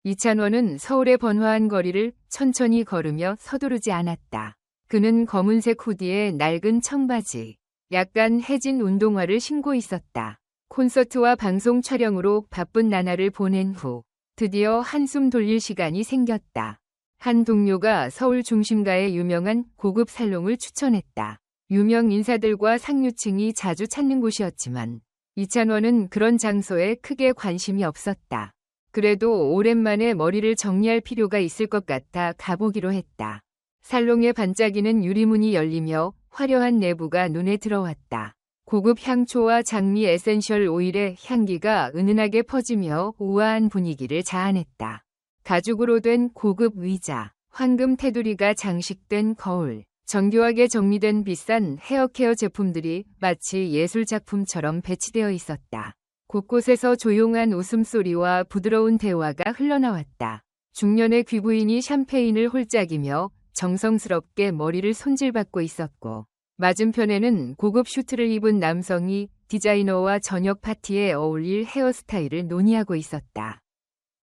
이찬원은 서울의 번화한 거리를 천천히 걸으며 서두르지 않았다. 그는 검은색 후디에 낡은 청바지, 약간 해진 운동화를 신고 있었다. 콘서트와 방송 촬영으로 바쁜 나날을 보낸 후 드디어 한숨 돌릴 시간이 생겼다. 한 동료가 서울 중심가의 유명한 고급 살롱을 추천했다. 유명 인사들과 상류층이 자주 찾는 곳이었지만 이찬원은 그런 장소에 크게 관심이 없었다. 그래도 오랜만에 머리를 정리할 필요가 있을 것 같아 가보기로 했다. 살롱의 반짝이는 유리문이 열리며 화려한 내부가 눈에 들어왔다. 고급 향초와 장미 에센셜 오일의 향기가 은은하게 퍼지며 우아한 분위기를 자아냈다. 가죽으로 된 고급 의자, 황금 테두리가 장식된 거울, 정교하게 정리된 비싼 헤어케어 제품들이 마치 예술작품처럼 배치되어 있었다. 곳곳에서 조용한 웃음소리와 부드러운 대화가 흘러나왔다. 중년의 귀부인이 샴페인을 홀짝이며 정성스럽게 머리를 손질받고 있었고, 맞은편에는 고급 슈트를 입은 남성이 디자이너와 저녁 파티에 어울릴 헤어스타일을 논의하고 있었다.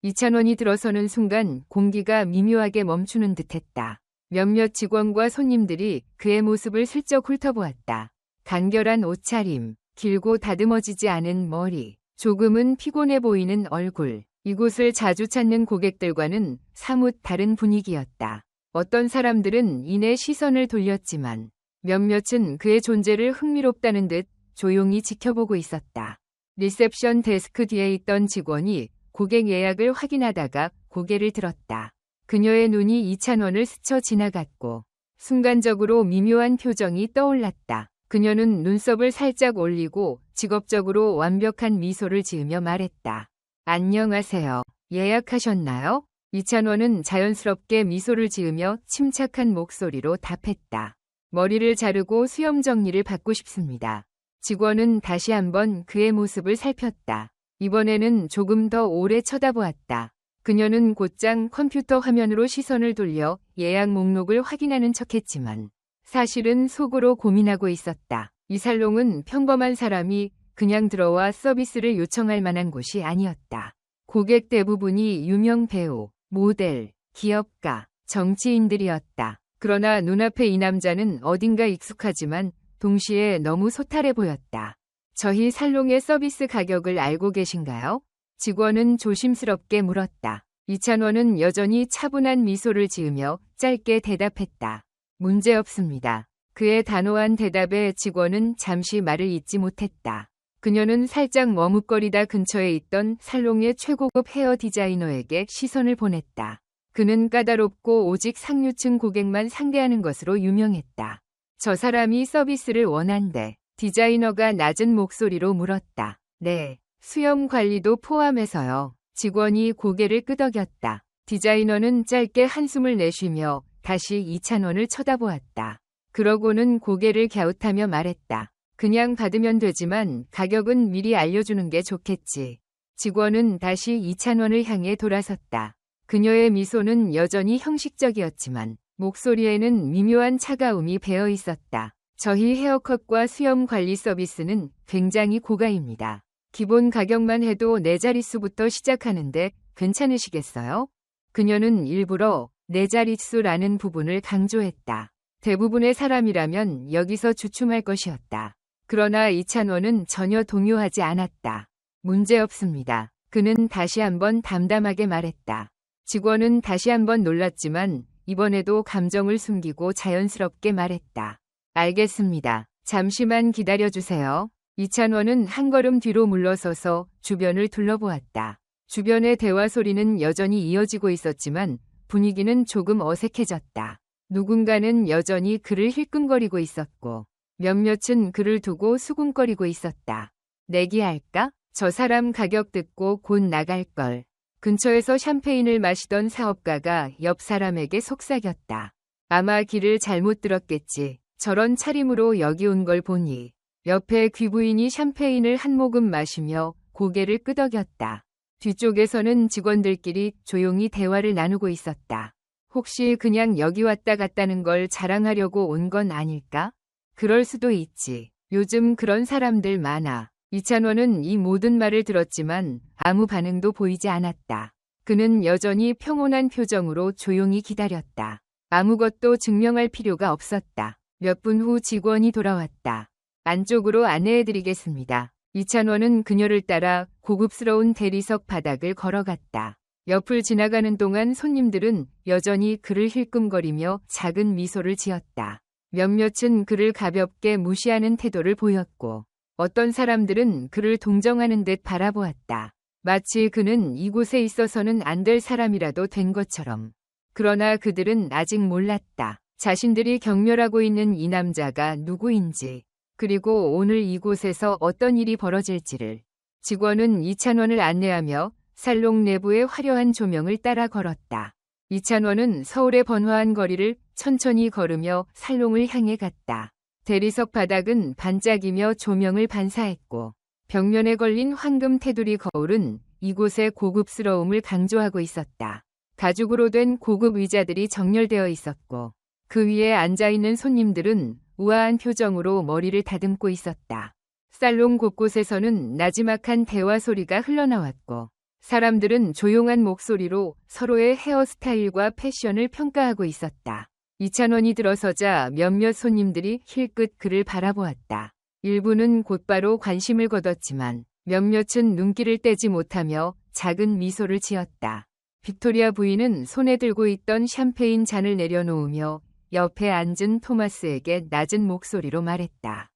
이찬원이 들어서는 순간 공기가 미묘하게 멈추는 듯했다. 몇몇 직원과 손님들이 그의 모습을 슬쩍 훑어보았다. 간결한 옷차림, 길고 다듬어지지 않은 머리, 조금은 피곤해 보이는 얼굴. 이곳을 자주 찾는 고객들과는 사뭇 다른 분위기였다. 어떤 사람들은 이내 시선을 돌렸지만 몇몇은 그의 존재를 흥미롭다는 듯 조용히 지켜보고 있었다. 리셉션 데스크 뒤에 있던 직원이 고객 예약을 확인하다가 고개를 들었다. 그녀의 눈이 이찬원을 스쳐 지나갔고 순간적으로 미묘한 표정이 떠올랐다. 그녀는 눈썹을 살짝 올리고 직업적으로 완벽한 미소를 지으며 말했다. 안녕하세요. 예약하셨나요? 이찬원은 자연스럽게 미소를 지으며 침착한 목소리로 답했다. 머리를 자르고 수염 정리를 받고 싶습니다. 직원은 다시 한번 그의 모습을 살폈다. 이번에는 조금 더 오래 쳐다보았다. 그녀는 곧장 컴퓨터 화면으로 시선을 돌려 예약 목록을 확인하는 척했지만 사실은 속으로 고민하고 있었다. 이 살롱은 평범한 사람이 그냥 들어와 서비스를 요청할 만한 곳이 아니었다. 고객 대부분이 유명 배우, 모델, 기업가, 정치인들이었다. 그러나 눈앞에 이 남자는 어딘가 익숙하지만 동시에 너무 소탈해 보였다. 저희 살롱의 서비스 가격을 알고 계신가요? 직원은 조심스럽게 물었다. 이찬원은 여전히 차분한 미소를 지으며 짧게 대답했다. 문제없습니다. 그의 단호한 대답에 직원은 잠시 말을 잇지 못했다. 그녀는 살짝 머뭇거리다 근처에 있던 살롱의 최고급 헤어 디자이너에게 시선을 보냈다. 그는 까다롭고 오직 상류층 고객만 상대하는 것으로 유명했다. 저 사람이 서비스를 원한대. 디자이너가 낮은 목소리로 물었다. 네, 수염 관리도 포함해서요. 직원이 고개를 끄덕였다. 디자이너는 짧게 한숨을 내쉬며 다시 이찬원을 쳐다보았다. 그러고는 고개를 갸웃하며 말했다. 그냥 받으면 되지만 가격은 미리 알려주는 게 좋겠지. 직원은 다시 이찬원을 향해 돌아섰다. 그녀의 미소는 여전히 형식적이었지만 목소리에는 미묘한 차가움이 배어 있었다. 저희 헤어컷과 수염 관리 서비스는 굉장히 고가입니다. 기본 가격만 해도 4자릿수부터 시작하는데 괜찮으시겠어요? 그녀는 일부러 4자릿수라는 부분을 강조했다. 대부분의 사람이라면 여기서 주춤할 것이었다. 그러나 이찬원은 전혀 동요하지 않았다. 문제없습니다. 그는 다시 한번 담담하게 말했다. 직원은 다시 한번 놀랐지만 이번에도 감정을 숨기고 자연스럽게 말했다. 알겠습니다. 잠시만 기다려주세요. 이찬원은 한 걸음 뒤로 물러서서 주변을 둘러보았다. 주변의 대화 소리는 여전히 이어지고 있었지만 분위기는 조금 어색해졌다. 누군가는 여전히 그를 힐끔거리고 있었고 몇몇은 그를 두고 수군거리고 있었다. 내기할까? 저 사람 가격 듣고 곧 나갈걸. 근처에서 샴페인을 마시던 사업가가 옆 사람에게 속삭였다. 아마 길을 잘못 들었겠지. 저런 차림으로 여기 온 걸 보니. 옆에 귀부인이 샴페인을 한 모금 마시며 고개를 끄덕였다. 뒤쪽에서는 직원들끼리 조용히 대화를 나누고 있었다. 혹시 그냥 여기 왔다 갔다는 걸 자랑하려고 온 건 아닐까? 그럴 수도 있지. 요즘 그런 사람들 많아. 이찬원은 이 모든 말을 들었지만 아무 반응도 보이지 않았다. 그는 여전히 평온한 표정으로 조용히 기다렸다. 아무것도 증명할 필요가 없었다. 몇 분 후 직원이 돌아왔다. 안쪽으로 안내해드리겠습니다. 이찬원은 그녀를 따라 고급스러운 대리석 바닥을 걸어갔다. 옆을 지나가는 동안 손님들은 여전히 그를 힐끔거리며 작은 미소를 지었다. 몇몇은 그를 가볍게 무시하는 태도를 보였고 어떤 사람들은 그를 동정하는 듯 바라보았다. 마치 그는 이곳에 있어서는 안 될 사람이라도 된 것처럼. 그러나 그들은 아직 몰랐다. 자신들이 경멸하고 있는 이 남자가 누구인지, 그리고 오늘 이곳에서 어떤 일이 벌어질지를. 직원은 이찬원을 안내하며 살롱 내부의 화려한 조명을 따라 걸었다. 이찬원은 서울의 번화한 거리를 천천히 걸으며 살롱을 향해 갔다. 대리석 바닥은 반짝이며 조명을 반사했고 벽면에 걸린 황금 테두리 거울은 이곳의 고급스러움을 강조하고 있었다. 가죽으로 된 고급 의자들이 정렬되어 있었고 그 위에 앉아있는 손님들은 우아한 표정으로 머리를 다듬고 있었다. 살롱 곳곳에서는 나지막한 대화 소리가 흘러나왔고 사람들은 조용한 목소리로 서로의 헤어스타일과 패션을 평가하고 있었다. 이찬원이 들어서자 몇몇 손님들이 힐끗 그를 바라보았다. 일부는 곧바로 관심을 거뒀지만 몇몇은 눈길을 떼지 못하며 작은 미소를 지었다. 빅토리아 부인은 손에 들고 있던 샴페인 잔을 내려놓으며 옆에 앉은 토마스에게 낮은 목소리로 말했다.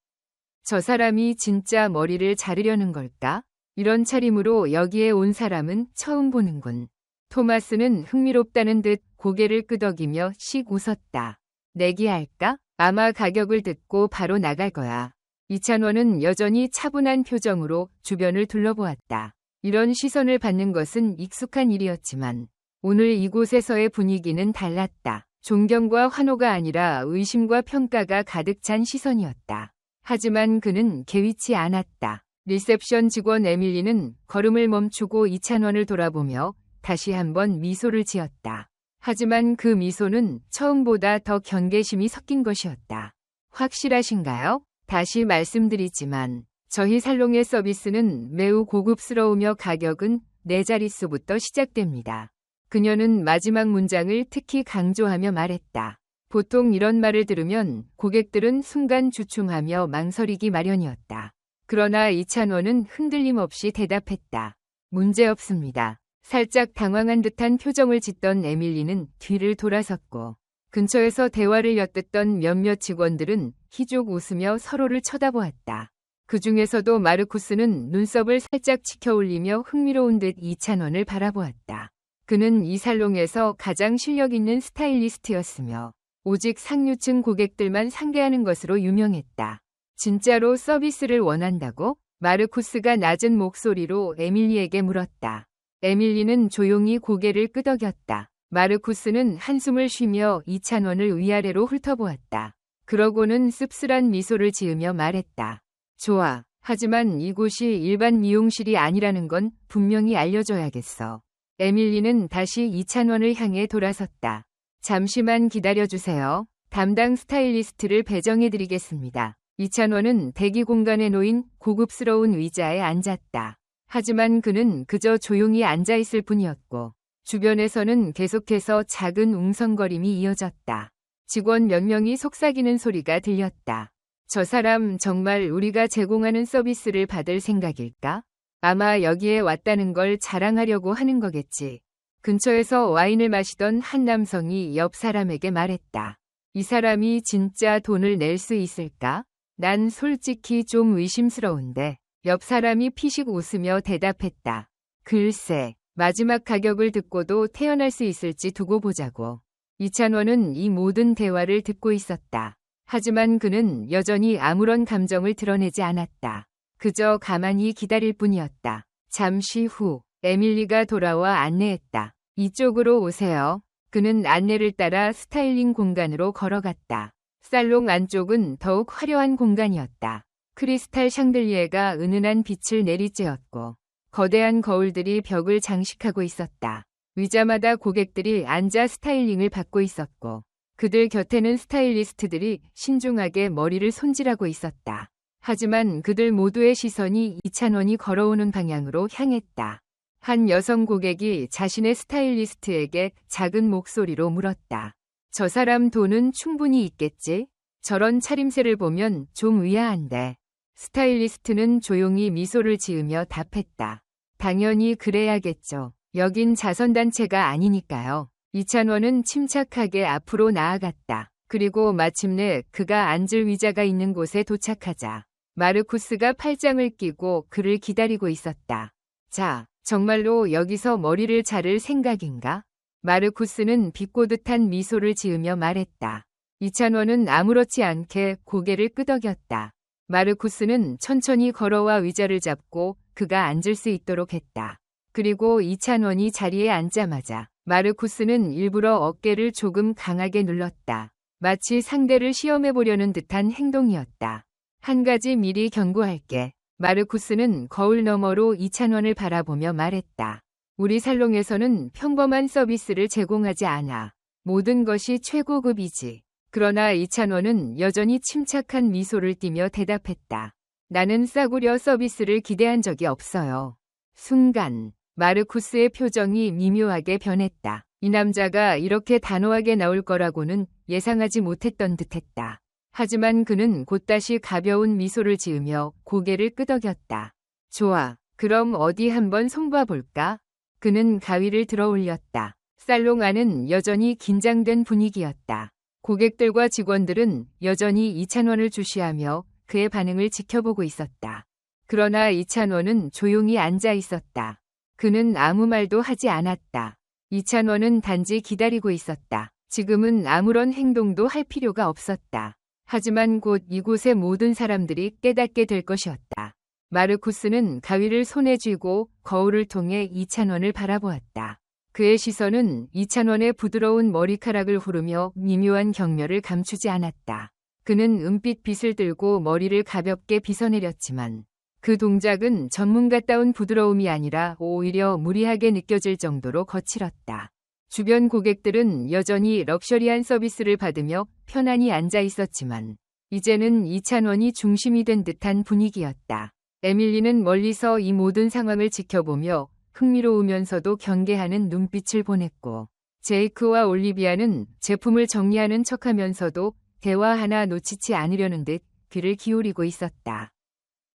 저 사람이 진짜 머리를 자르려는 걸까? 이런 차림으로 여기에 온 사람은 처음 보는군. 토마스는 흥미롭다는 듯 고개를 끄덕이며 씩 웃었다. 내기할까? 아마 가격을 듣고 바로 나갈 거야. 이찬원은 여전히 차분한 표정으로 주변을 둘러보았다. 이런 시선을 받는 것은 익숙한 일이었지만 오늘 이곳에서의 분위기는 달랐다. 존경과 환호가 아니라 의심과 평가가 가득 찬 시선이었다. 하지만 그는 개의치 않았다. 리셉션 직원 에밀리는 걸음을 멈추고 이찬원을 돌아보며 다시 한번 미소를 지었다. 하지만 그 미소는 처음보다 더 경계심이 섞인 것이었다. 확실하신가요? 다시 말씀드리지만 저희 살롱의 서비스는 매우 고급스러우며 가격은 4자릿수부터 시작됩니다. 그녀는 마지막 문장을 특히 강조하며 말했다. 보통 이런 말을 들으면 고객들은 순간 주춤하며 망설이기 마련이었다. 그러나 이찬원은 흔들림 없이 대답했다. 문제없습니다. 살짝 당황한 듯한 표정을 짓던 에밀리는 뒤를 돌아섰고 근처에서 대화를 엿듣던 몇몇 직원들은 희죽 웃으며 서로를 쳐다보았다. 그 중에서도 마르쿠스는 눈썹을 살짝 치켜올리며 흥미로운 듯 이찬원을 바라보았다. 그는 이 살롱에서 가장 실력 있는 스타일리스트였으며 오직 상류층 고객들만 상대하는 것으로 유명했다. 진짜로 서비스를 원한다고? 마르쿠스가 낮은 목소리로 에밀리에게 물었다. 에밀리는 조용히 고개를 끄덕였다. 마르쿠스는 한숨을 쉬며 이찬원을 위아래로 훑어보았다. 그러고는 씁쓸한 미소를 지으며 말했다. 좋아. 하지만 이곳이 일반 미용실이 아니라는 건 분명히 알려줘야겠어. 에밀리는 다시 이찬원을 향해 돌아섰다. 잠시만 기다려주세요. 담당 스타일리스트를 배정해드리겠습니다. 이찬원은 대기 공간에 놓인 고급스러운 의자에 앉았다. 하지만 그는 그저 조용히 앉아있을 뿐이었고 주변에서는 계속해서 작은 웅성거림이 이어졌다. 직원 몇 명이 속삭이는 소리가 들렸다. 저 사람 정말 우리가 제공하는 서비스를 받을 생각일까? 아마 여기에 왔다는 걸 자랑하려고 하는 거겠지. 근처에서 와인을 마시던 한 남성이 옆 사람에게 말했다. 이 사람이 진짜 돈을 낼 수 있을까? 난 솔직히 좀 의심스러운데. 옆 사람이 피식 웃으며 대답했다. 글쎄, 마지막 가격을 듣고도 태어날 수 있을지 두고 보자고. 이찬원은 이 모든 대화를 듣고 있었다. 하지만 그는 여전히 아무런 감정을 드러내지 않았다. 그저 가만히 기다릴 뿐이었다. 잠시 후 에밀리가 돌아와 안내했다. 이쪽으로 오세요. 그는 안내를 따라 스타일링 공간으로 걸어갔다. 살롱 안쪽은 더욱 화려한 공간이었다. 크리스탈 샹들리에가 은은한 빛을 내리쬐었고 거대한 거울들이 벽을 장식하고 있었다. 의자마다 고객들이 앉아 스타일링을 받고 있었고 그들 곁에는 스타일리스트들이 신중하게 머리를 손질하고 있었다. 하지만 그들 모두의 시선이 이찬원이 걸어오는 방향으로 향했다. 한 여성 고객이 자신의 스타일리스트에게 작은 목소리로 물었다. 저 사람 돈은 충분히 있겠지? 저런 차림새를 보면 좀 의아한데. 스타일리스트는 조용히 미소를 지으며 답했다. 당연히 그래야겠죠. 여긴 자선단체가 아니니까요. 이찬원은 침착하게 앞으로 나아갔다. 그리고 마침내 그가 앉을 의자가 있는 곳에 도착하자 마르쿠스가 팔짱을 끼고 그를 기다리고 있었다. 자, 정말로 여기서 머리를 자를 생각인가? 마르쿠스는 비꼬듯한 미소를 지으며 말했다. 이찬원은 아무렇지 않게 고개를 끄덕였다. 마르쿠스는 천천히 걸어와 의자를 잡고 그가 앉을 수 있도록 했다. 그리고 이찬원이 자리에 앉자마자 마르쿠스는 일부러 어깨를 조금 강하게 눌렀다. 마치 상대를 시험해보려는 듯한 행동이었다. 한 가지 미리 경고할게. 마르쿠스는 거울 너머로 이찬원을 바라보며 말했다. 우리 살롱에서는 평범한 서비스를 제공하지 않아. 모든 것이 최고급이지. 그러나 이찬원은 여전히 침착한 미소를 띠며 대답했다. 나는 싸구려 서비스를 기대한 적이 없어요. 순간 마르쿠스의 표정이 미묘하게 변했다. 이 남자가 이렇게 단호하게 나올 거라고는 예상하지 못했던 듯했다. 하지만 그는 곧다시 가벼운 미소를 지으며 고개를 끄덕였다. 좋아, 그럼 어디 한번 손봐볼까? 그는 가위를 들어 올렸다. 살롱 안은 여전히 긴장된 분위기였다. 고객들과 직원들은 여전히 이찬원을 주시하며 그의 반응을 지켜보고 있었다. 그러나 이찬원은 조용히 앉아 있었다. 그는 아무 말도 하지 않았다. 이찬원은 단지 기다리고 있었다. 지금은 아무런 행동도 할 필요가 없었다. 하지만 곧 이곳의 모든 사람들이 깨닫게 될 것이었다. 마르쿠스는 가위를 손에 쥐고 거울을 통해 이찬원을 바라보았다. 그의 시선은 이찬원의 부드러운 머리카락을 후르며 미묘한 경멸을 감추지 않았다. 그는 은빛 빗을 들고 머리를 가볍게 빗어내렸지만 그 동작은 전문가다운 부드러움이 아니라 오히려 무리하게 느껴질 정도로 거칠었다. 주변 고객들은 여전히 럭셔리한 서비스를 받으며 편안히 앉아 있었지만 이제는 이찬원이 중심이 된 듯한 분위기였다. 에밀리는 멀리서 이 모든 상황을 지켜보며 흥미로우면서도 경계하는 눈빛을 보냈고 제이크와 올리비아는 제품을 정리하는 척하면서도 대화 하나 놓치지 않으려는 듯 귀를 기울이고 있었다.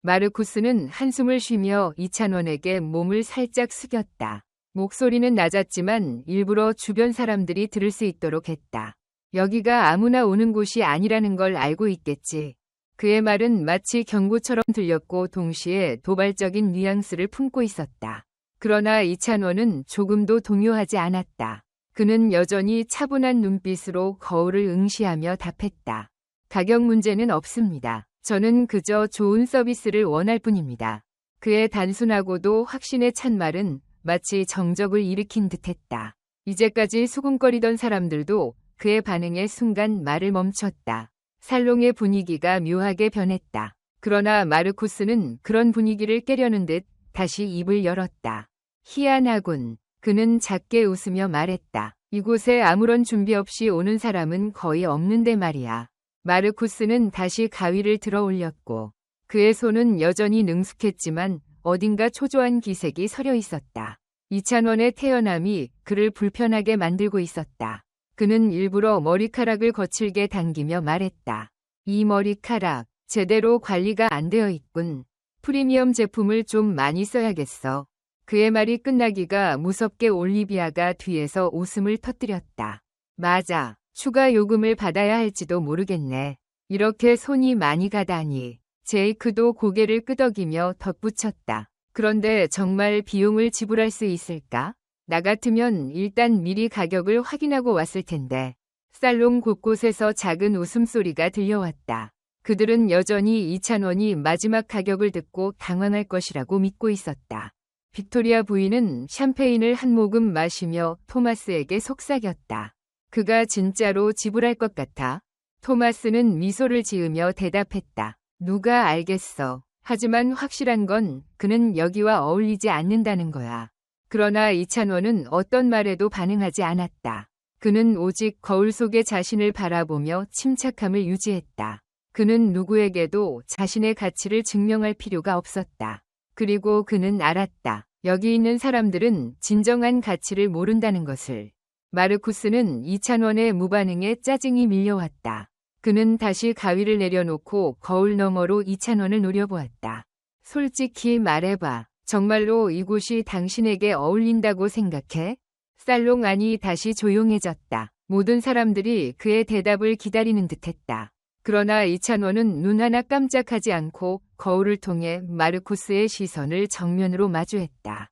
마르쿠스는 한숨을 쉬며 이찬원에게 몸을 살짝 숙였다. 목소리는 낮았지만 일부러 주변 사람들이 들을 수 있도록 했다. 여기가 아무나 오는 곳이 아니라는 걸 알고 있겠지. 그의 말은 마치 경고처럼 들렸고 동시에 도발적인 뉘앙스를 품고 있었다. 그러나 이찬원은 조금도 동요하지 않았다. 그는 여전히 차분한 눈빛으로 거울을 응시하며 답했다. 가격 문제는 없습니다. 저는 그저 좋은 서비스를 원할 뿐입니다. 그의 단순하고도 확신에 찬 말은 마치 정적을 일으킨 듯했다. 이제까지 수군거리던 사람들도 그의 반응에 순간 말을 멈췄다. 살롱의 분위기가 묘하게 변했다. 그러나 마르쿠스는 그런 분위기를 깨려는 듯 다시 입을 열었다. 희한하군. 그는 작게 웃으며 말했다. 이곳에 아무런 준비 없이 오는 사람은 거의 없는데 말이야. 마르쿠스는 다시 가위를 들어 올렸고 그의 손은 여전히 능숙했지만 어딘가 초조한 기색이 서려 있었다. 이찬원의 태연함이 그를 불편하게 만들고 있었다. 그는 일부러 머리카락을 거칠게 당기며 말했다. 이 머리카락 제대로 관리가 안 되어 있군. 프리미엄 제품을 좀 많이 써야겠어. 그의 말이 끝나기가 무섭게 올리비아가 뒤에서 웃음을 터뜨렸다. 맞아. 추가 요금을 받아야 할지도 모르겠네. 이렇게 손이 많이 가다니. 제이크도 고개를 끄덕이며 덧붙였다. 그런데 정말 비용을 지불할 수 있을까? 나 같으면 일단 미리 가격을 확인하고 왔을 텐데. 살롱 곳곳에서 작은 웃음소리가 들려왔다. 그들은 여전히 이찬원이 마지막 가격을 듣고 당황할 것이라고 믿고 있었다. 빅토리아 부인은 샴페인을 한 모금 마시며 토마스에게 속삭였다. 그가 진짜로 지불할 것 같아? 토마스는 미소를 지으며 대답했다. 누가 알겠어. 하지만 확실한 건 그는 여기와 어울리지 않는다는 거야. 그러나 이찬원은 어떤 말에도 반응하지 않았다. 그는 오직 거울 속의 자신을 바라보며 침착함을 유지했다. 그는 누구에게도 자신의 가치를 증명할 필요가 없었다. 그리고 그는 알았다. 여기 있는 사람들은 진정한 가치를 모른다는 것을. 마르쿠스는 이찬원의 무반응에 짜증이 밀려왔다. 그는 다시 가위를 내려놓고 거울 너머로 이찬원을 노려보았다. 솔직히 말해봐. 정말로 이곳이 당신에게 어울린다고 생각해? 살롱안이 다시 조용해졌다. 모든 사람들이 그의 대답을 기다리는 듯했다. 그러나 이찬원은 눈 하나 깜짝하지 않고 거울을 통해 마르쿠스의 시선을 정면으로 마주했다.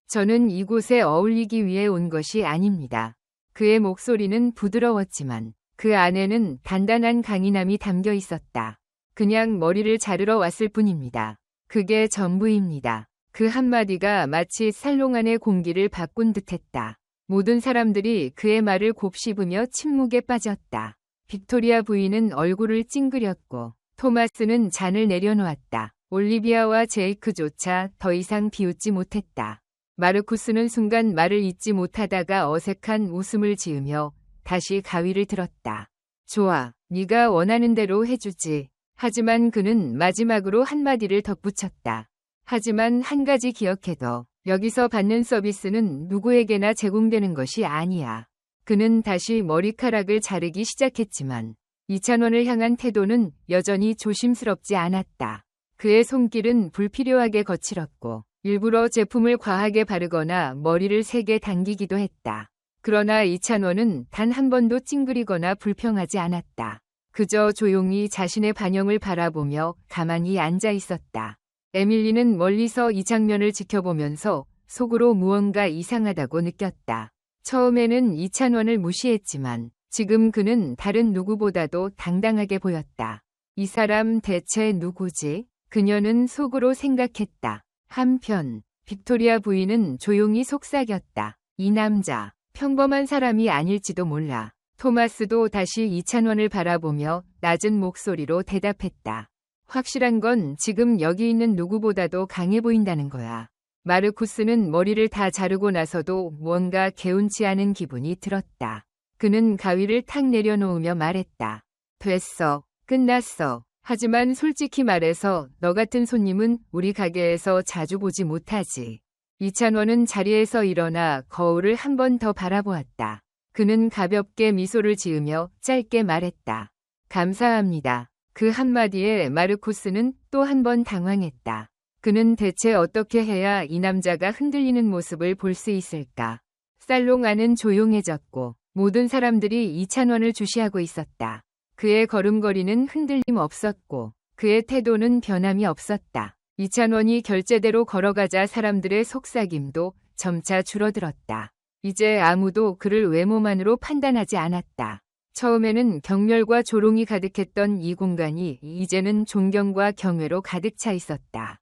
저는 이곳에 어울리기 위해 온 것이 아닙니다. 그의 목소리는 부드러웠지만 그 안에는 단단한 강인함이 담겨 있었다. 그냥 머리를 자르러 왔을 뿐입니다. 그게 전부입니다. 그 한마디가 마치 살롱안의 공기를 바꾼 듯했다. 모든 사람들이 그의 말을 곱씹으며 침묵에 빠졌다. 빅토리아 부인은 얼굴을 찡그렸고 토마스는 잔을 내려놓았다. 올리비아와 제이크조차 더 이상 비웃지 못했다. 마르쿠스는 순간 말을 잇지 못하다가 어색한 웃음을 지으며 다시 가위를 들었다. 좋아, 네가 원하는 대로 해주지. 하지만 그는 마지막으로 한마디를 덧붙였다. 하지만 한 가지 기억해둬. 여기서 받는 서비스는 누구에게나 제공되는 것이 아니야. 그는 다시 머리카락을 자르기 시작했지만 이찬원을 향한 태도는 여전히 조심스럽지 않았다. 그의 손길은 불필요하게 거칠었고 일부러 제품을 과하게 바르거나 머리를 세게 당기기도 했다. 그러나 이찬원은 단 한 번도 찡그리거나 불평하지 않았다. 그저 조용히 자신의 반영을 바라보며 가만히 앉아 있었다. 에밀리는 멀리서 이 장면을 지켜보면서 속으로 무언가 이상하다고 느꼈다. 처음에는 이찬원을 무시했지만 지금 그는 다른 누구보다도 당당하게 보였다. 이 사람 대체 누구지? 그녀는 속으로 생각했다. 한편 빅토리아 부인은 조용히 속삭였다. 이 남자 평범한 사람이 아닐지도 몰라. 토마스도 다시 이찬원을 바라보며 낮은 목소리로 대답했다. 확실한 건 지금 여기 있는 누구보다도 강해 보인다는 거야. 마르쿠스는 머리를 다 자르고 나서도 뭔가 개운치 않은 기분이 들었다. 그는 가위를 탁 내려놓으며 말했다. 됐어. 끝났어. 하지만 솔직히 말해서 너 같은 손님은 우리 가게에서 자주 보지 못하지. 이찬원은 자리에서 일어나 거울을 한 번 더 바라보았다. 그는 가볍게 미소를 지으며 짧게 말했다. 감사합니다. 그 한마디에 마르쿠스는 또 한 번 당황했다. 그는 대체 어떻게 해야 이 남자가 흔들리는 모습을 볼 수 있을까? 살롱안은 조용해졌고 모든 사람들이 이찬원을 주시하고 있었다. 그의 걸음걸이는 흔들림 없었고 그의 태도는 변함이 없었다. 이찬원이 결제대로 걸어가자 사람들의 속삭임도 점차 줄어들었다. 이제 아무도 그를 외모만으로 판단하지 않았다. 처음에는 경멸과 조롱이 가득했던 이 공간이 이제는 존경과 경외로 가득 차 있었다.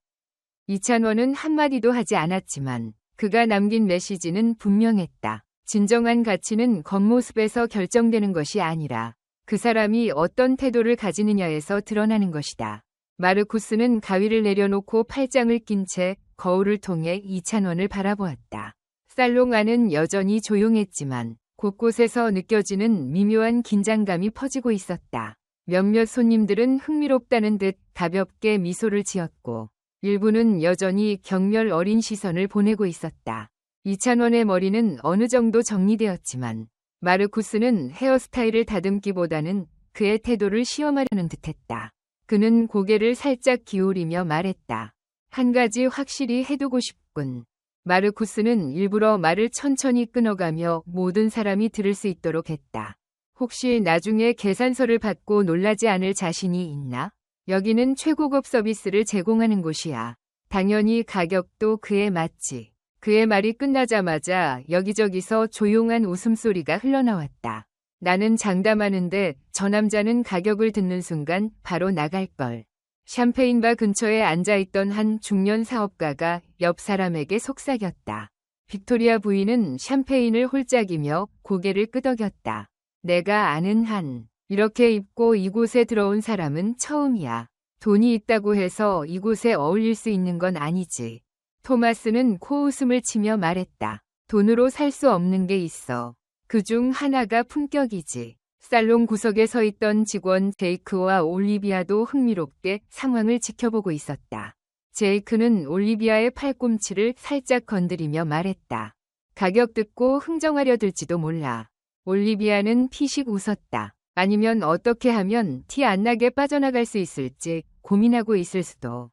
이찬원은 한마디도 하지 않았지만 그가 남긴 메시지는 분명했다. 진정한 가치는 겉모습에서 결정되는 것이 아니라 그 사람이 어떤 태도를 가지느냐에서 드러나는 것이다. 마르쿠스는 가위를 내려놓고 팔짱을 낀 채 거울을 통해 이찬원을 바라보았다. 살롱안은 여전히 조용했지만 곳곳에서 느껴지는 미묘한 긴장감이 퍼지고 있었다. 몇몇 손님들은 흥미롭다는 듯 가볍게 미소를 지었고 일부는 여전히 경멸 어린 시선을 보내고 있었다. 이찬원의 머리는 어느 정도 정리되었지만 마르쿠스는 헤어스타일을 다듬기보다는 그의 태도를 시험하려는 듯했다. 그는 고개를 살짝 기울이며 말했다. 한 가지 확실히 해두고 싶군. 마르쿠스는 일부러 말을 천천히 끊어가며 모든 사람이 들을 수 있도록 했다. 혹시 나중에 계산서를 받고 놀라지 않을 자신이 있나? 여기는 최고급 서비스를 제공하는 곳이야. 당연히 가격도 그에 맞지. 그의 말이 끝나자마자 여기저기서 조용한 웃음소리가 흘러나왔다. 나는 장담하는데 저 남자는 가격을 듣는 순간 바로 나갈걸. 샴페인바 근처에 앉아있던 한 중년 사업가가 옆 사람에게 속삭였다. 빅토리아 부인은 샴페인을 홀짝이며 고개를 끄덕였다. 내가 아는 한 이렇게 입고 이곳에 들어온 사람은 처음이야. 돈이 있다고 해서 이곳에 어울릴 수 있는 건 아니지. 토마스는 코웃음을 치며 말했다. 돈으로 살 수 없는 게 있어. 그중 하나가 품격이지. 살롱 구석에 서 있던 직원 제이크와 올리비아도 흥미롭게 상황을 지켜보고 있었다. 제이크는 올리비아의 팔꿈치를 살짝 건드리며 말했다. 가격 듣고 흥정하려 들지도 몰라. 올리비아는 피식 웃었다. 아니면 어떻게 하면 티 안 나게 빠져나갈 수 있을지 고민하고 있을 수도.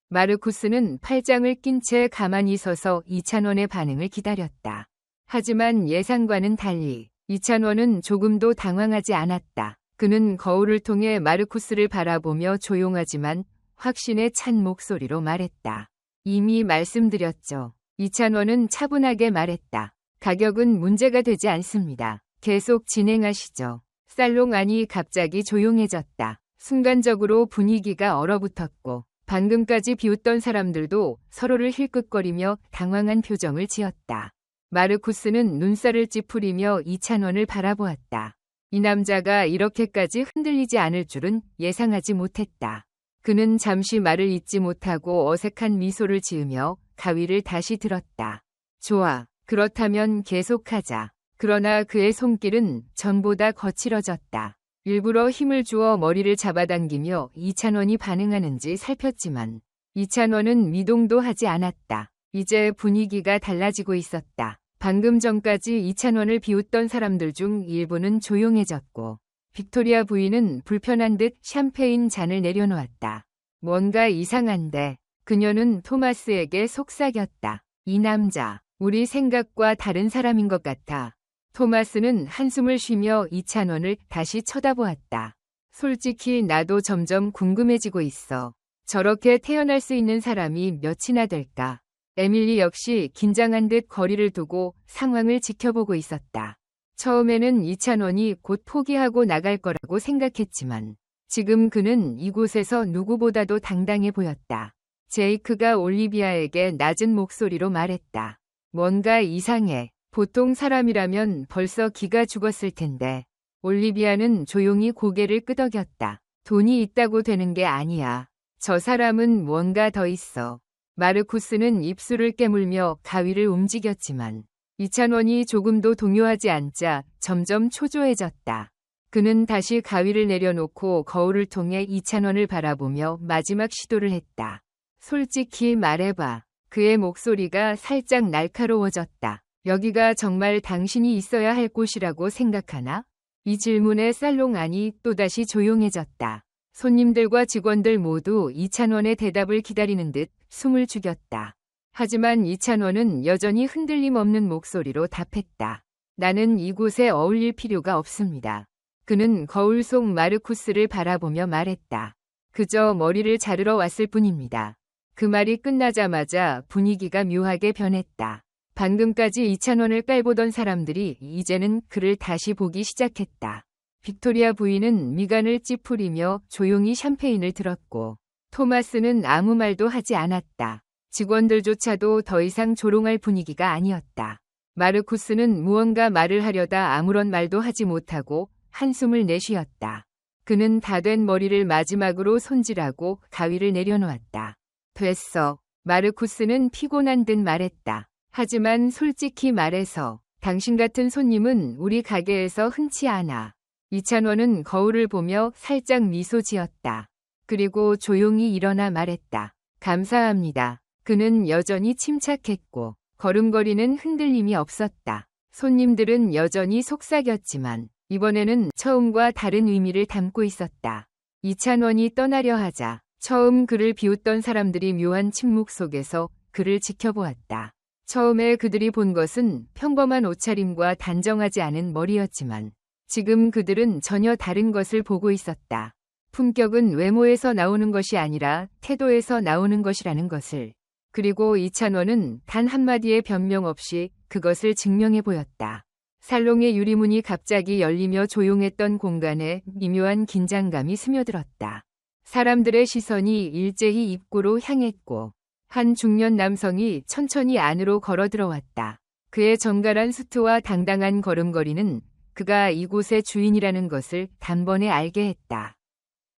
마르쿠스는 팔짱을 낀 채 가만히 서서 이찬원의 반응을 기다렸다. 하지만 예상과는 달리 이찬원은 조금도 당황하지 않았다. 그는 거울을 통해 마르쿠스를 바라보며 조용하지만 확신에 찬 목소리로 말했다. 이미 말씀드렸죠. 이찬원은 차분하게 말했다. 가격은 문제가 되지 않습니다. 계속 진행하시죠. 살롱 안이 갑자기 조용해졌다. 순간적으로 분위기가 얼어붙었고 방금까지 비웃던 사람들도 서로를 힐끗거리며 당황한 표정을 지었다. 마르쿠스는 눈살을 찌푸리며 이찬원을 바라보았다. 이 남자가 이렇게까지 흔들리지 않을 줄은 예상하지 못했다. 그는 잠시 말을 잇지 못하고 어색한 미소를 지으며 가위를 다시 들었다. 좋아. 그렇다면 계속하자. 그러나 그의 손길은 전보다 거칠어졌다. 일부러 힘을 주어 머리를 잡아당기며 이찬원이 반응하는지 살폈지만 이찬원은 미동도 하지 않았다. 이제 분위기가 달라지고 있었다. 방금 전까지 이찬원을 비웃던 사람들 중 일부는 조용해졌고 빅토리아 부인은 불편한 듯 샴페인 잔을 내려놓았다. 뭔가 이상한데 그녀는 토마스에게 속삭였다. 이 남자, 우리 생각과 다른 사람인 것 같아. 토마스는 한숨을 쉬며 이찬원을 다시 쳐다보았다. 솔직히 나도 점점 궁금해지고 있어. 저렇게 태어날 수 있는 사람이 몇이나 될까? 에밀리 역시 긴장한 듯 거리를 두고 상황을 지켜보고 있었다. 처음에는 이찬원이 곧 포기하고 나갈 거라고 생각했지만 지금 그는 이곳에서 누구보다도 당당해 보였다. 제이크가 올리비아에게 낮은 목소리로 말했다. 뭔가 이상해. 보통 사람이라면 벌써 기가 죽었을 텐데. 올리비아는 조용히 고개를 끄덕였다. 돈이 있다고 되는 게 아니야. 저 사람은 뭔가 더 있어. 마르쿠스는 입술을 깨물며 가위를 움직였지만 이찬원이 조금도 동요하지 않자 점점 초조해졌다. 그는 다시 가위를 내려놓고 거울을 통해 이찬원을 바라보며 마지막 시도를 했다. 솔직히 말해봐. 그의 목소리가 살짝 날카로워졌다. 여기가 정말 당신이 있어야 할 곳이라고 생각하나? 이 질문에 살롱 안이 또다시 조용해졌다. 손님들과 직원들 모두 이찬원의 대답을 기다리는 듯 숨을 죽였다. 하지만 이찬원은 여전히 흔들림 없는 목소리로 답했다. 나는 이곳에 어울릴 필요가 없습니다. 그는 거울 속 마르쿠스를 바라보며 말했다. 그저 머리를 자르러 왔을 뿐입니다. 그 말이 끝나자마자 분위기가 묘하게 변했다. 방금까지 이찬원을 깔보던 사람들이 이제는 그를 다시 보기 시작했다. 빅토리아 부인은 미간을 찌푸리며 조용히 샴페인을 들었고 토마스는 아무 말도 하지 않았다. 직원들조차도 더 이상 조롱할 분위기가 아니었다. 마르쿠스는 무언가 말을 하려다 아무런 말도 하지 못하고 한숨을 내쉬었다. 그는 다 된 머리를 마지막으로 손질하고 가위를 내려놓았다. 됐어. 마르쿠스는 피곤한 듯 말했다. 하지만 솔직히 말해서 당신 같은 손님은 우리 가게에서 흔치 않아. 이찬원은 거울을 보며 살짝 미소 지었다. 그리고 조용히 일어나 말했다. 감사합니다. 그는 여전히 침착했고 걸음걸이는 흔들림이 없었다. 손님들은 여전히 속삭였지만 이번에는 처음과 다른 의미를 담고 있었다. 이찬원이 떠나려 하자 처음 그를 비웃던 사람들이 묘한 침묵 속에서 그를 지켜보았다. 처음에 그들이 본 것은 평범한 옷차림과 단정하지 않은 머리였지만 지금 그들은 전혀 다른 것을 보고 있었다. 품격은 외모에서 나오는 것이 아니라 태도에서 나오는 것이라는 것을. 그리고 이찬원은 단 한마디의 변명 없이 그것을 증명해 보였다. 살롱의 유리문이 갑자기 열리며 조용했던 공간에 미묘한 긴장감이 스며들었다. 사람들의 시선이 일제히 입구로 향했고 한 중년 남성이 천천히 안으로 걸어 들어왔다. 그의 정갈한 수트와 당당한 걸음걸이는 그가 이곳의 주인이라는 것을 단번에 알게 했다.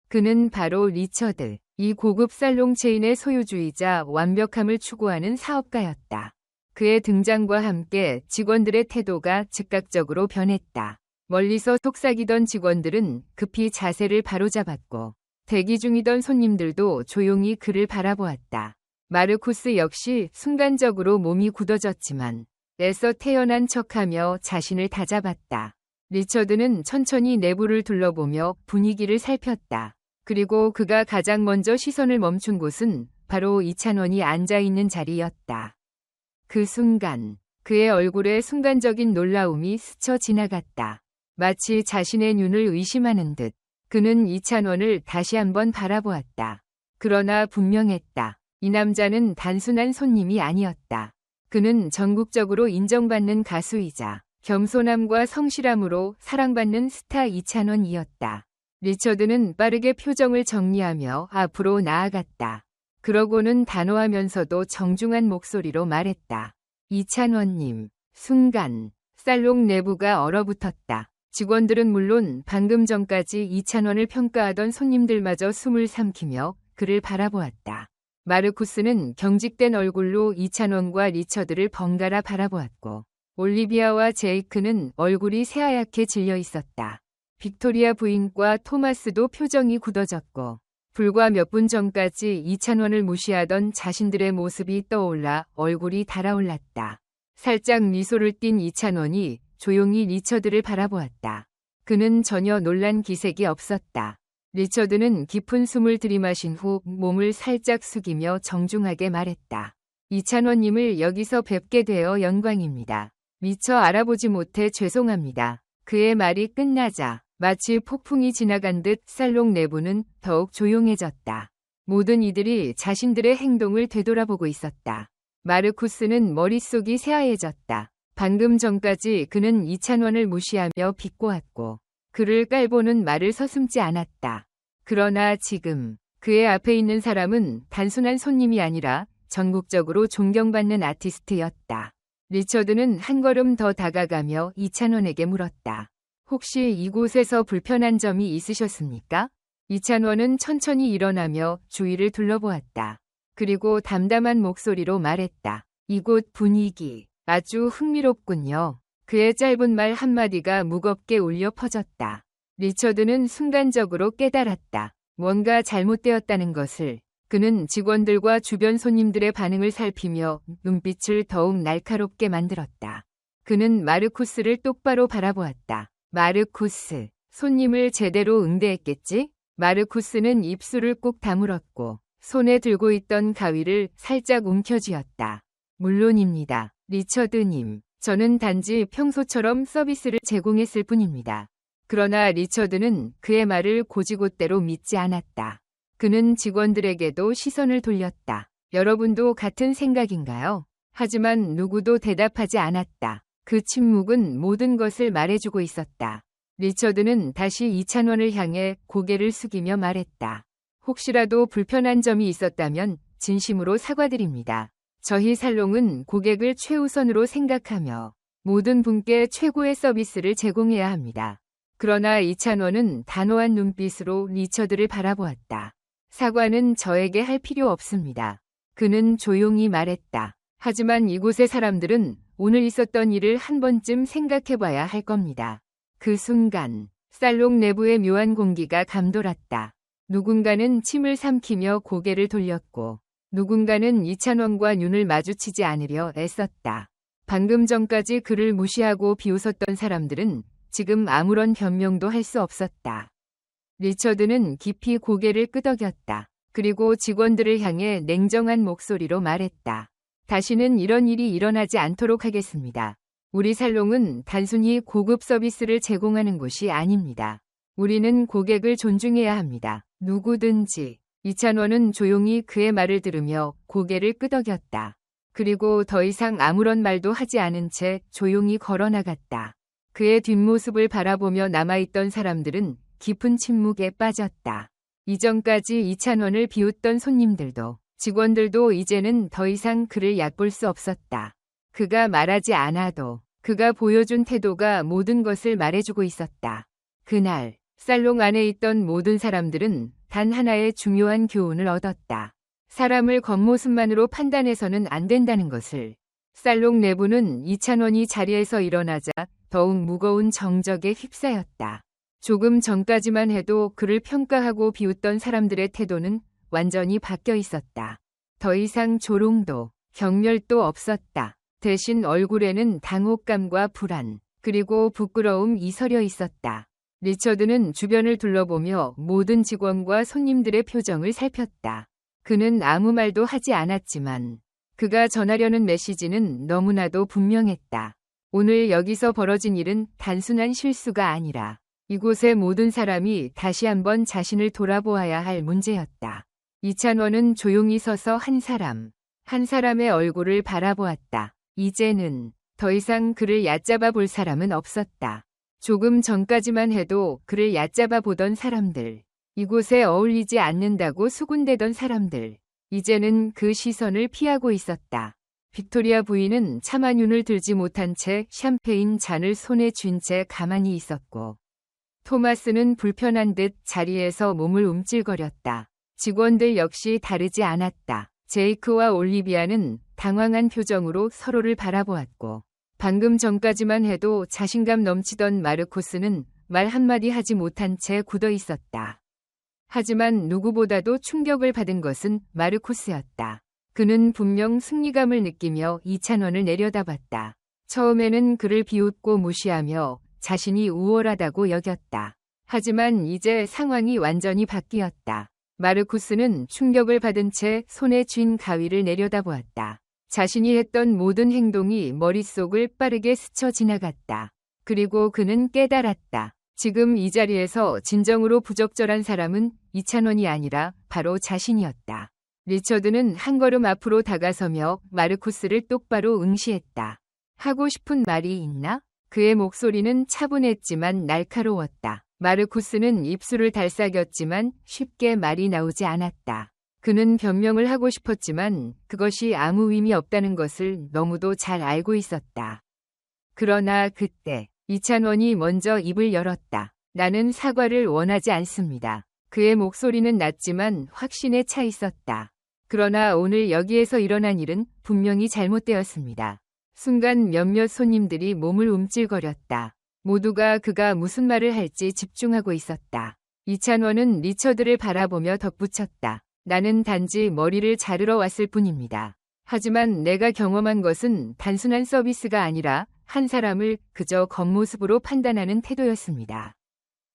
그는 바로 리처드, 이 고급 살롱 체인의 소유주이자 완벽함을 추구하는 사업가였다. 그의 등장과 함께 직원들의 태도가 즉각적으로 변했다. 멀리서 속삭이던 직원들은 급히 자세를 바로잡았고 대기 중이던 손님들도 조용히 그를 바라보았다. 마르쿠스 역시 순간적으로 몸이 굳어졌지만 애써 태연한 척하며 자신을 다잡았다. 리처드는 천천히 내부를 둘러보며 분위기를 살폈다. 그리고 그가 가장 먼저 시선을 멈춘 곳은 바로 이찬원이 앉아있는 자리였다. 그 순간 그의 얼굴에 순간적인 놀라움이 스쳐 지나갔다. 마치 자신의 눈을 의심하는 듯 그는 이찬원을 다시 한번 바라보았다. 그러나 분명했다. 이 남자는 단순한 손님이 아니었다. 그는 전국적으로 인정받는 가수이자 겸손함과 성실함으로 사랑받는 스타 이찬원이었다. 리처드는 빠르게 표정을 정리하며 앞으로 나아갔다. 그러고는 단호하면서도 정중한 목소리로 말했다. 이찬원님. 순간 살롱 내부가 얼어붙었다. 직원들은 물론 방금 전까지 이찬원을 평가하던 손님들마저 숨을 삼키며 그를 바라보았다. 마르쿠스는 경직된 얼굴로 이찬원과 리처드를 번갈아 바라보았고 올리비아와 제이크는 얼굴이 새하얗게 질려 있었다. 빅토리아 부인과 토마스도 표정이 굳어졌고 불과 몇 분 전까지 이찬원을 무시하던 자신들의 모습이 떠올라 얼굴이 달아올랐다. 살짝 미소를 띤 이찬원이 조용히 리처드를 바라보았다. 그는 전혀 놀란 기색이 없었다. 리처드는 깊은 숨을 들이마신 후 몸을 살짝 숙이며 정중하게 말했다. 이찬원님을 여기서 뵙게 되어 영광입니다. 미처 알아보지 못해 죄송합니다. 그의 말이 끝나자 마치 폭풍이 지나간 듯 살롱 내부는 더욱 조용해졌다. 모든 이들이 자신들의 행동을 되돌아보고 있었다. 마르쿠스는 머릿속이 새하얘졌다. 방금 전까지 그는 이찬원을 무시하며 비꼬았고 그를 깔보는 말을 서슴지 않았다. 그러나 지금 그의 앞에 있는 사람은 단순한 손님이 아니라 전국적으로 존경받는 아티스트였다. 리처드는 한 걸음 더 다가가며 이찬원에게 물었다. 혹시 이곳에서 불편한 점이 있으셨습니까? 이찬원은 천천히 일어나며 주위를 둘러보았다. 그리고 담담한 목소리로 말했다. 이곳 분위기 아주 흥미롭군요. 그의 짧은 말 한마디가 무겁게 울려 퍼졌다. 리처드는 순간적으로 깨달았다. 뭔가 잘못되었다는 것을. 그는 직원들과 주변 손님들의 반응을 살피며 눈빛을 더욱 날카롭게 만들었다. 그는 마르쿠스를 똑바로 바라보았다. 마르쿠스, 손님을 제대로 응대했겠지? 마르쿠스는 입술을 꾹 다물었고 손에 들고 있던 가위를 살짝 움켜쥐었다. 물론입니다. 리처드님, 저는 단지 평소처럼 서비스를 제공했을 뿐입니다. 그러나 리처드는 그의 말을 곧이곧대로 믿지 않았다. 그는 직원들에게도 시선을 돌렸다. 여러분도 같은 생각인가요? 하지만 누구도 대답하지 않았다. 그 침묵은 모든 것을 말해주고 있었다. 리처드는 다시 이찬원을 향해 고개를 숙이며 말했다. 혹시라도 불편한 점이 있었다면 진심으로 사과드립니다. 저희 살롱은 고객을 최우선으로 생각하며 모든 분께 최고의 서비스를 제공해야 합니다. 그러나 이찬원은 단호한 눈빛으로 리처드를 바라보았다. 사과는 저에게 할 필요 없습니다. 그는 조용히 말했다. 하지만 이곳의 사람들은 오늘 있었던 일을 한 번쯤 생각해봐야 할 겁니다. 그 순간 살롱 내부의 묘한 공기가 감돌았다. 누군가는 침을 삼키며 고개를 돌렸고 누군가는 이찬원과 눈을 마주치지 않으려 애썼다. 방금 전까지 그를 무시하고 비웃었던 사람들은 지금 아무런 변명도 할 수 없었다. 리처드는 깊이 고개를 끄덕였다. 그리고 직원들을 향해 냉정한 목소리로 말했다. 다시는 이런 일이 일어나지 않도록 하겠습니다. 우리 살롱은 단순히 고급 서비스를 제공하는 곳이 아닙니다. 우리는 고객을 존중해야 합니다. 누구든지. 이찬원은 조용히 그의 말을 들으며 고개를 끄덕였다. 그리고 더 이상 아무런 말도 하지 않은 채 조용히 걸어나갔다. 그의 뒷모습을 바라보며 남아있던 사람들은 깊은 침묵에 빠졌다. 이전까지 이찬원을 비웃던 손님들도 직원들도 이제는 더 이상 그를 얕볼 수 없었다. 그가 말하지 않아도 그가 보여준 태도가 모든 것을 말해주고 있었다. 그날 살롱 안에 있던 모든 사람들은 단 하나의 중요한 교훈을 얻었다. 사람을 겉모습만으로 판단해서는 안 된다는 것을. 살롱 내부는 이찬원이 자리에서 일어나자 더욱 무거운 정적에 휩싸였다. 조금 전까지만 해도 그를 평가하고 비웃던 사람들의 태도는 완전히 바뀌어 있었다. 더 이상 조롱도 경멸도 없었다. 대신 얼굴에는 당혹감과 불안, 그리고 부끄러움이 서려 있었다. 리처드는 주변을 둘러보며 모든 직원과 손님들의 표정을 살폈다. 그는 아무 말도 하지 않았지만 그가 전하려는 메시지는 너무나도 분명했다. 오늘 여기서 벌어진 일은 단순한 실수가 아니라 이곳의 모든 사람이 다시 한번 자신을 돌아보아야 할 문제였다. 이찬원은 조용히 서서 한 사람의 얼굴을 바라보았다. 이제는 더 이상 그를 얕잡아 볼 사람은 없었다. 조금 전까지만 해도 그를 얕잡아 보던 사람들, 이곳에 어울리지 않는다고 수군대던 사람들, 이제는 그 시선을 피하고 있었다. 빅토리아 부인은 차마 눈을 들지 못한 채 샴페인 잔을 손에 쥔 채 가만히 있었고, 토마스는 불편한 듯 자리에서 몸을 움찔거렸다. 직원들 역시 다르지 않았다. 제이크와 올리비아는 당황한 표정으로 서로를 바라보았고, 방금 전까지만 해도 자신감 넘치던 마르코스는 말 한마디 하지 못한 채 굳어 있었다. 하지만 누구보다도 충격을 받은 것은 마르코스였다. 그는 분명 승리감을 느끼며 이찬원을 내려다봤다. 처음에는 그를 비웃고 무시하며 자신이 우월하다고 여겼다. 하지만 이제 상황이 완전히 바뀌었다. 마르코스는 충격을 받은 채 손에 쥔 가위를 내려다보았다. 자신이 했던 모든 행동이 머릿속을 빠르게 스쳐 지나갔다. 그리고 그는 깨달았다. 지금 이 자리에서 진정으로 부적절한 사람은 이찬원이 아니라 바로 자신이었다. 리처드는 한 걸음 앞으로 다가서며 마르코스를 똑바로 응시했다. 하고 싶은 말이 있나? 그의 목소리는 차분했지만 날카로웠다. 마르코스는 입술을 달싹였지만 쉽게 말이 나오지 않았다. 그는 변명을 하고 싶었지만 그것이 아무 의미 없다는 것을 너무도 잘 알고 있었다. 그러나 그때 이찬원이 먼저 입을 열었다. 나는 사과를 원하지 않습니다. 그의 목소리는 낮지만 확신에 차 있었다. 그러나 오늘 여기에서 일어난 일은 분명히 잘못되었습니다. 순간 몇몇 손님들이 몸을 움찔거렸다. 모두가 그가 무슨 말을 할지 집중하고 있었다. 이찬원은 리처드를 바라보며 덧붙였다. 나는 단지 머리를 자르러 왔을 뿐입니다. 하지만 내가 경험한 것은 단순한 서비스가 아니라 한 사람을 그저 겉모습으로 판단하는 태도였습니다.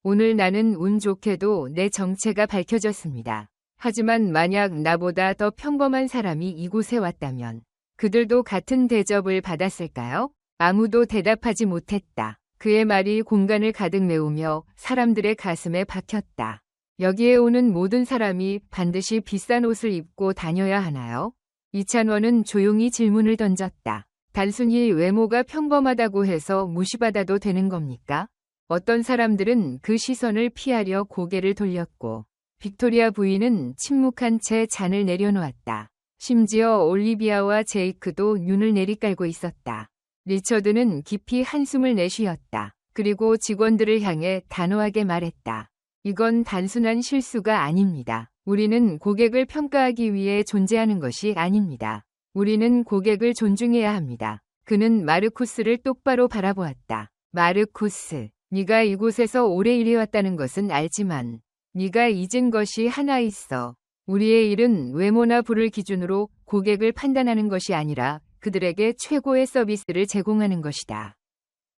오늘 나는 운 좋게도 내 정체가 밝혀졌습니다. 하지만 만약 나보다 더 평범한 사람이 이곳에 왔다면 그들도 같은 대접을 받았을까요? 아무도 대답하지 못했다. 그의 말이 공간을 가득 메우며 사람들의 가슴에 박혔다. 여기에 오는 모든 사람이 반드시 비싼 옷을 입고 다녀야 하나요? 이찬원은 조용히 질문을 던졌다. 단순히 외모가 평범하다고 해서 무시받아도 되는 겁니까? 어떤 사람들은 그 시선을 피하려 고개를 돌렸고, 빅토리아 부인은 침묵한 채 잔을 내려놓았다. 심지어 올리비아와 제이크도 눈을 내리깔고 있었다. 리처드는 깊이 한숨을 내쉬었다. 그리고 직원들을 향해 단호하게 말했다. 이건 단순한 실수가 아닙니다. 우리는 고객을 평가하기 위해 존재하는 것이 아닙니다. 우리는 고객을 존중해야 합니다. 그는 마르코스를 똑바로 바라보았다. 마르코스, 네가 이곳에서 오래 일해왔다는 것은 알지만 네가 잊은 것이 하나 있어. 우리의 일은 외모나 부를 기준으로 고객을 판단하는 것이 아니라 그들에게 최고의 서비스를 제공하는 것이다.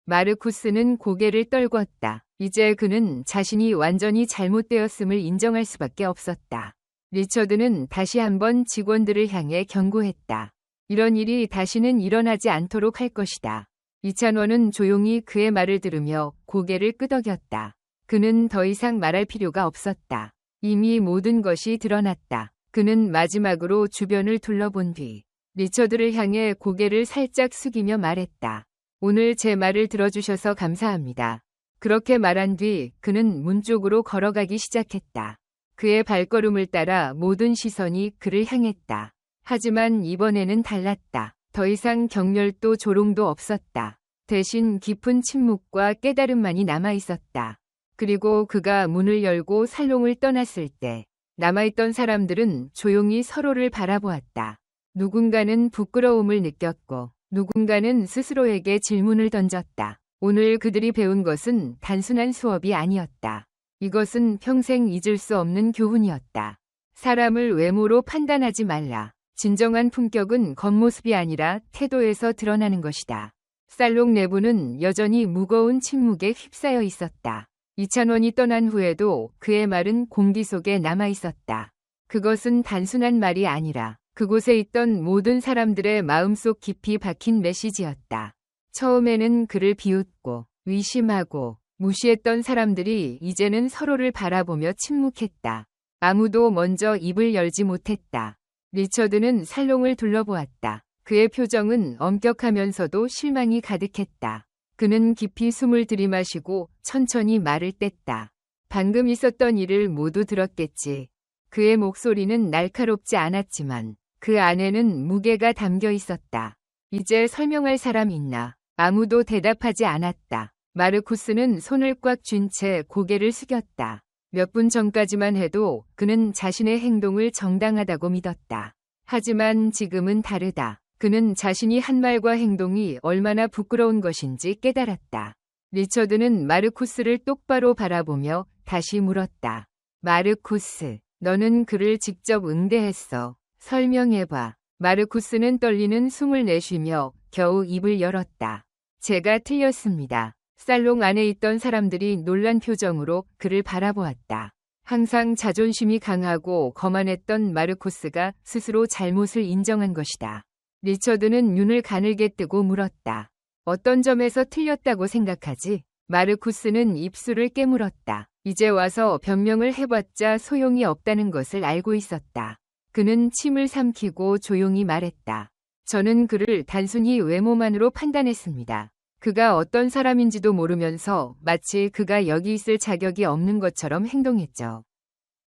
마르코스는 고개를 떨궜다. 이제 그는 자신이 완전히 잘못되었음을 인정할 수밖에 없었다. 리처드는 다시 한번 직원들을 향해 경고했다. 이런 일이 다시는 일어나지 않도록 할 것이다. 이찬원은 조용히 그의 말을 들으며 고개를 끄덕였다. 그는 더 이상 말할 필요가 없었다. 이미 모든 것이 드러났다. 그는 마지막으로 주변을 둘러본 뒤 리처드를 향해 고개를 살짝 숙이며 말했다. 오늘 제 말을 들어주셔서 감사합니다. 그렇게 말한 뒤 그는 문 쪽으로 걸어가기 시작했다. 그의 발걸음을 따라 모든 시선이 그를 향했다. 하지만 이번에는 달랐다. 더 이상 경멸도 조롱도 없었다. 대신 깊은 침묵과 깨달음만이 남아있었다. 그리고 그가 문을 열고 살롱을 떠났을 때 남아있던 사람들은 조용히 서로를 바라보았다. 누군가는 부끄러움을 느꼈고 누군가는 스스로에게 질문을 던졌다. 오늘 그들이 배운 것은 단순한 수업이 아니었다. 이것은 평생 잊을 수 없는 교훈이었다. 사람을 외모로 판단하지 말라. 진정한 품격은 겉모습이 아니라 태도에서 드러나는 것이다. 살롱 내부는 여전히 무거운 침묵에 휩싸여 있었다. 이찬원이 떠난 후에도 그의 말은 공기 속에 남아 있었다. 그것은 단순한 말이 아니라 그곳에 있던 모든 사람들의 마음속 깊이 박힌 메시지였다. 처음에는 그를 비웃고 의심하고 무시했던 사람들이 이제는 서로를 바라보며 침묵했다. 아무도 먼저 입을 열지 못했다. 리처드는 살롱을 둘러보았다. 그의 표정은 엄격하면서도 실망이 가득했다. 그는 깊이 숨을 들이마시고 천천히 말을 뗐다. 방금 있었던 일을 모두 들었겠지. 그의 목소리는 날카롭지 않았지만 그 안에는 무게가 담겨 있었다. 이제 설명할 사람 있나? 아무도 대답하지 않았다. 마르쿠스는 손을 꽉 쥔 채 고개를 숙였다. 몇 분 전까지만 해도 그는 자신의 행동을 정당하다고 믿었다. 하지만 지금은 다르다. 그는 자신이 한 말과 행동이 얼마나 부끄러운 것인지 깨달았다. 리처드는 마르쿠스를 똑바로 바라보며 다시 물었다. 마르쿠스, 너는 그를 직접 응대했어. 설명해봐. 마르쿠스는 떨리는 숨을 내쉬며 겨우 입을 열었다. 제가 틀렸습니다. 살롱 안에 있던 사람들이 놀란 표정으로 그를 바라보았다. 항상 자존심이 강하고 거만했던 마르쿠스가 스스로 잘못을 인정한 것이다. 리처드는 눈을 가늘게 뜨고 물었다. 어떤 점에서 틀렸다고 생각하지? 마르쿠스는 입술을 깨물었다. 이제 와서 변명을 해봤자 소용이 없다는 것을 알고 있었다. 그는 침을 삼키고 조용히 말했다. 저는 그를 단순히 외모만으로 판단했습니다. 그가 어떤 사람인지도 모르면서 마치 그가 여기 있을 자격이 없는 것처럼 행동했죠.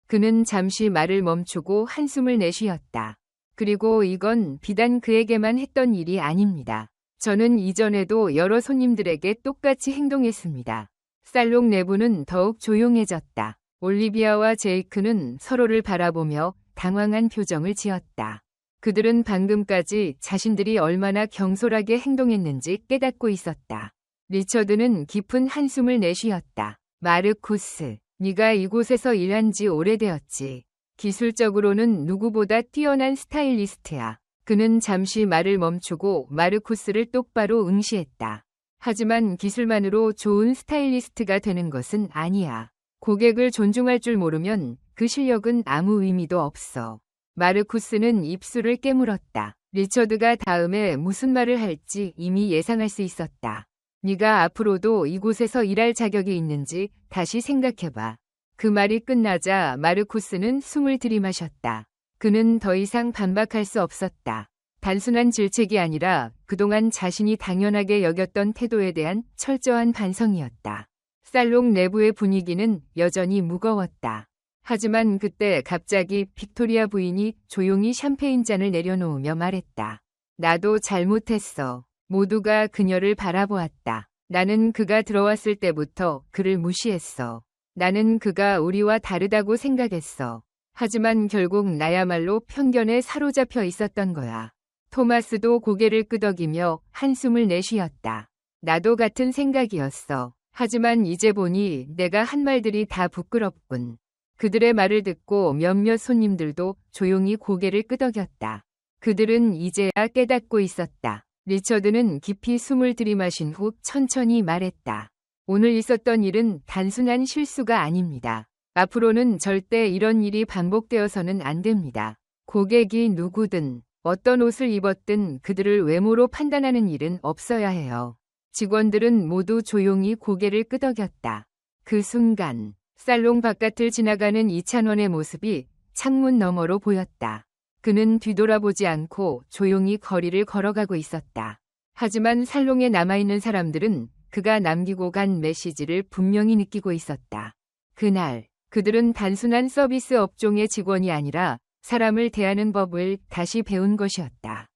그는 잠시 말을 멈추고 한숨을 내쉬었다. 그리고 이건 비단 그에게만 했던 일이 아닙니다. 저는 이전에도 여러 손님들에게 똑같이 행동했습니다. 살롱 내부는 더욱 조용해졌다. 올리비아와 제이크는 서로를 바라보며 당황한 표정을 지었다. 그들은 방금까지 자신들이 얼마나 경솔하게 행동했는지 깨닫고 있었다. 리처드는 깊은 한숨을 내쉬었다. 마르쿠스, 네가 이곳에서 일한 지 오래되었지. 기술적으로는 누구보다 뛰어난 스타일리스트야. 그는 잠시 말을 멈추고 마르쿠스를 똑바로 응시했다. 하지만 기술만으로 좋은 스타일리스트가 되는 것은 아니야. 고객을 존중할 줄 모르면 그 실력은 아무 의미도 없어. 마르쿠스는 입술을 깨물었다. 리처드가 다음에 무슨 말을 할지 이미 예상할 수 있었다. 네가 앞으로도 이곳에서 일할 자격이 있는지 다시 생각해봐. 그 말이 끝나자 마르쿠스는 숨을 들이마셨다. 그는 더 이상 반박할 수 없었다. 단순한 질책이 아니라 그동안 자신이 당연하게 여겼던 태도에 대한 철저한 반성이었다. 살롱 내부의 분위기는 여전히 무거웠다. 하지만 그때 갑자기 빅토리아 부인이 조용히 샴페인 잔을 내려놓으며 말했다. 나도 잘못했어. 모두가 그녀를 바라보았다. 나는 그가 들어왔을 때부터 그를 무시했어. 나는 그가 우리와 다르다고 생각했어. 하지만 결국 나야말로 편견에 사로잡혀 있었던 거야. 토마스도 고개를 끄덕이며 한숨을 내쉬었다. 나도 같은 생각이었어. 하지만 이제 보니 내가 한 말들이 다 부끄럽군. 그들의 말을 듣고 몇몇 손님들도 조용히 고개를 끄덕였다. 그들은 이제야 깨닫고 있었다. 리처드는 깊이 숨을 들이마신 후 천천히 말했다. 오늘 있었던 일은 단순한 실수가 아닙니다. 앞으로는 절대 이런 일이 반복되어서는 안 됩니다. 고객이 누구든 어떤 옷을 입었든 그들을 외모로 판단하는 일은 없어야 해요. 직원들은 모두 조용히 고개를 끄덕였다. 그 순간 살롱 바깥을 지나가는 이찬원의 모습이 창문 너머로 보였다. 그는 뒤돌아보지 않고 조용히 거리를 걸어가고 있었다. 하지만 살롱에 남아있는 사람들은 그가 남기고 간 메시지를 분명히 느끼고 있었다. 그날 그들은 단순한 서비스 업종의 직원이 아니라 사람을 대하는 법을 다시 배운 것이었다.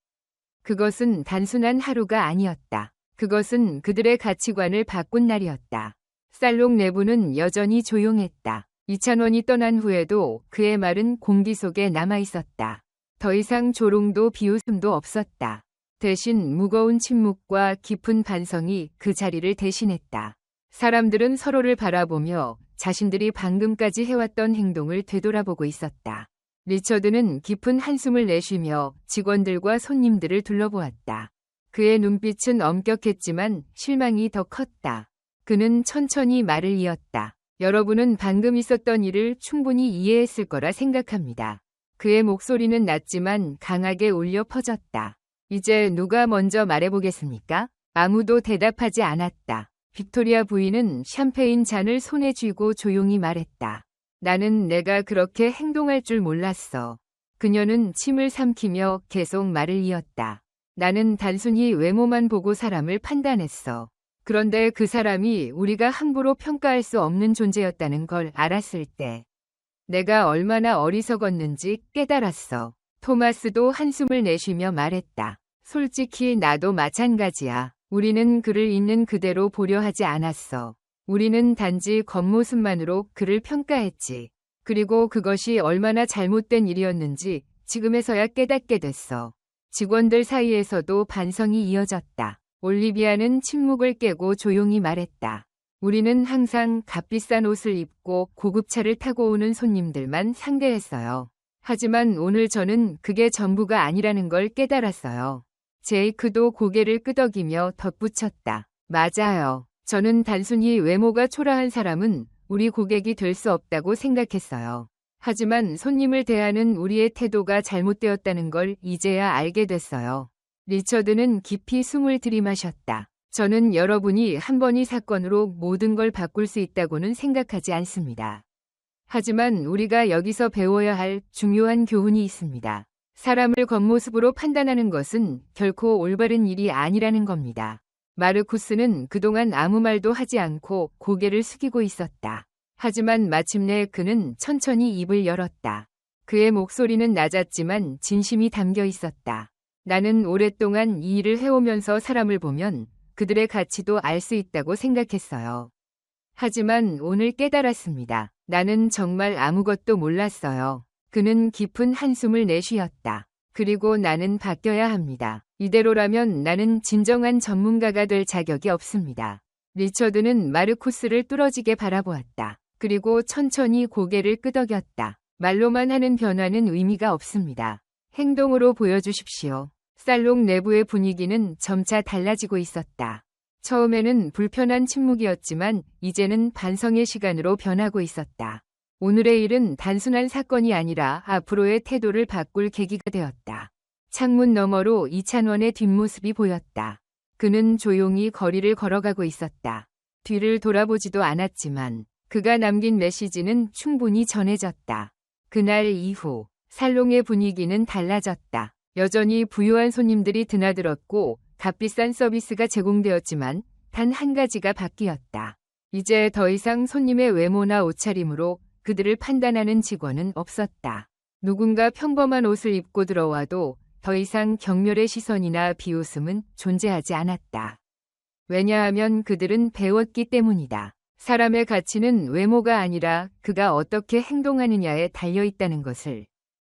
그것은 단순한 하루가 아니었다. 그것은 그들의 가치관을 바꾼 날이었다. 살롱 내부는 여전히 조용했다. 이찬원이 떠난 후에도 그의 말은 공기 속에 남아있었다. 더 이상 조롱도 비웃음도 없었다. 대신 무거운 침묵과 깊은 반성이 그 자리를 대신했다. 사람들은 서로를 바라보며 자신들이 방금까지 해왔던 행동을 되돌아보고 있었다. 리처드는 깊은 한숨을 내쉬며 직원들과 손님들을 둘러보았다. 그의 눈빛은 엄격했지만 실망이 더 컸다. 그는 천천히 말을 이었다. 여러분은 방금 있었던 일을 충분히 이해했을 거라 생각합니다. 그의 목소리는 낮지만 강하게 울려 퍼졌다. 이제 누가 먼저 말해보겠습니까? 아무도 대답하지 않았다. 빅토리아 부인은 샴페인 잔을 손에 쥐고 조용히 말했다. 나는 내가 그렇게 행동할 줄 몰랐어. 그녀는 침을 삼키며 계속 말을 이었다. 나는 단순히 외모만 보고 사람을 판단했어. 그런데 그 사람이 우리가 함부로 평가할 수 없는 존재였다는 걸 알았을 때 내가 얼마나 어리석었는지 깨달았어. 토마스도 한숨을 내쉬며 말했다. 솔직히 나도 마찬가지야. 우리는 그를 있는 그대로 보려 하지 않았어. 우리는 단지 겉모습만으로 그를 평가했지. 그리고 그것이 얼마나 잘못된 일이었는지 지금에서야 깨닫게 됐어. 직원들 사이에서도 반성이 이어졌다. 올리비아는 침묵을 깨고 조용히 말했다. 우리는 항상 값비싼 옷을 입고 고급차를 타고 오는 손님들만 상대했어요. 하지만 오늘 저는 그게 전부가 아니라는 걸 깨달았어요. 제이크도 고개를 끄덕이며 덧붙였다. 맞아요. 저는 단순히 외모가 초라한 사람은 우리 고객이 될 수 없다고 생각했어요. 하지만 손님을 대하는 우리의 태도가 잘못되었다는 걸 이제야 알게 됐어요. 리처드는 깊이 숨을 들이마셨다. 저는 여러분이 한 번 이 사건으로 모든 걸 바꿀 수 있다고는 생각하지 않습니다. 하지만 우리가 여기서 배워야 할 중요한 교훈이 있습니다. 사람을 겉모습으로 판단하는 것은 결코 올바른 일이 아니라는 겁니다. 마르쿠스는 그동안 아무 말도 하지 않고 고개를 숙이고 있었다. 하지만 마침내 그는 천천히 입을 열었다. 그의 목소리는 낮았지만 진심이 담겨 있었다. 나는 오랫동안 이 일을 해오면서 사람을 보면 그들의 가치도 알 수 있다고 생각했어요. 하지만 오늘 깨달았습니다. 나는 정말 아무것도 몰랐어요. 그는 깊은 한숨을 내쉬었다. 그리고 나는 바뀌어야 합니다. 이대로라면 나는 진정한 전문가가 될 자격이 없습니다. 리처드는 마르쿠스를 뚫어지게 바라보았다. 그리고 천천히 고개를 끄덕였다. 말로만 하는 변화는 의미가 없습니다. 행동으로 보여주십시오. 살롱 내부의 분위기는 점차 달라지고 있었다. 처음에는 불편한 침묵이었지만 이제는 반성의 시간으로 변하고 있었다. 오늘의 일은 단순한 사건이 아니라 앞으로의 태도를 바꿀 계기가 되었다. 창문 너머로 이찬원의 뒷모습이 보였다. 그는 조용히 거리를 걸어가고 있었다. 뒤를 돌아보지도 않았지만 그가 남긴 메시지는 충분히 전해졌다. 그날 이후 살롱의 분위기는 달라졌다. 여전히 부유한 손님들이 드나들었고 값비싼 서비스가 제공되었지만 단 한 가지가 바뀌었다. 이제 더 이상 손님의 외모나 옷차림으로 그들을 판단하는 직원은 없었다. 누군가 평범한 옷을 입고 들어와도 더 이상 경멸의 시선이나 비웃음은 존재하지 않았다. 왜냐하면 그들은 배웠기 때문이다. 사람의 가치는 외모가 아니라 그가 어떻게 행동하느냐에 달려 있다는 것을.